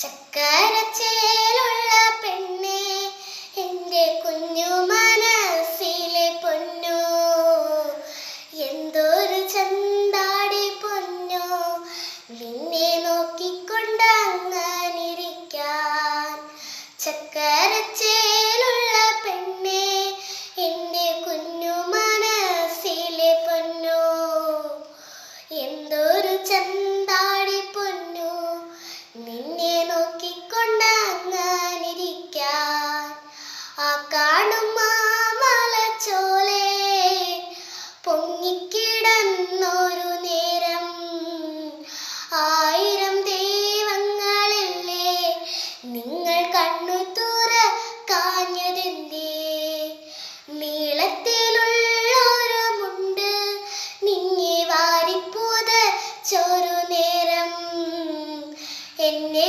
ചക്കരച്ചേലുള്ള പെണ്ണേ, എൻ്റെ കുഞ്ഞു മനസ്സിലെ പൊന്നോ, എന്തൊരു ചന്താടി പൊന്നോ, നിന്നെ നോക്കിക്കൊണ്ടങ്ങനിരിക്കാൻ. ചക്കരച്ചേലുള്ള പെണ്ണേ, എൻ്റെ കുഞ്ഞു മനസ്സിലെ പൊന്നോ, എന്തൊരു ചന്താടി പൊന്നോ, നിന്നെ നോക്കിക്കൊണ്ടങ്ങനിരിക്കാൻ. ആ കാണും മാമലച്ചോലേ പൊങ്ങിക്കിടന്നൊരു നേരം, ആയിരം ദൈവങ്ങളല്ലേ നിങ്ങൾ കണ്ണു തുറക്കാഞ്ഞതെന്തേ? നീളത്തിലുള്ളൊരു മുണ്ട് നിന്നെ വാരിപ്പുതച്ചൊരു നേരം, എന്നെ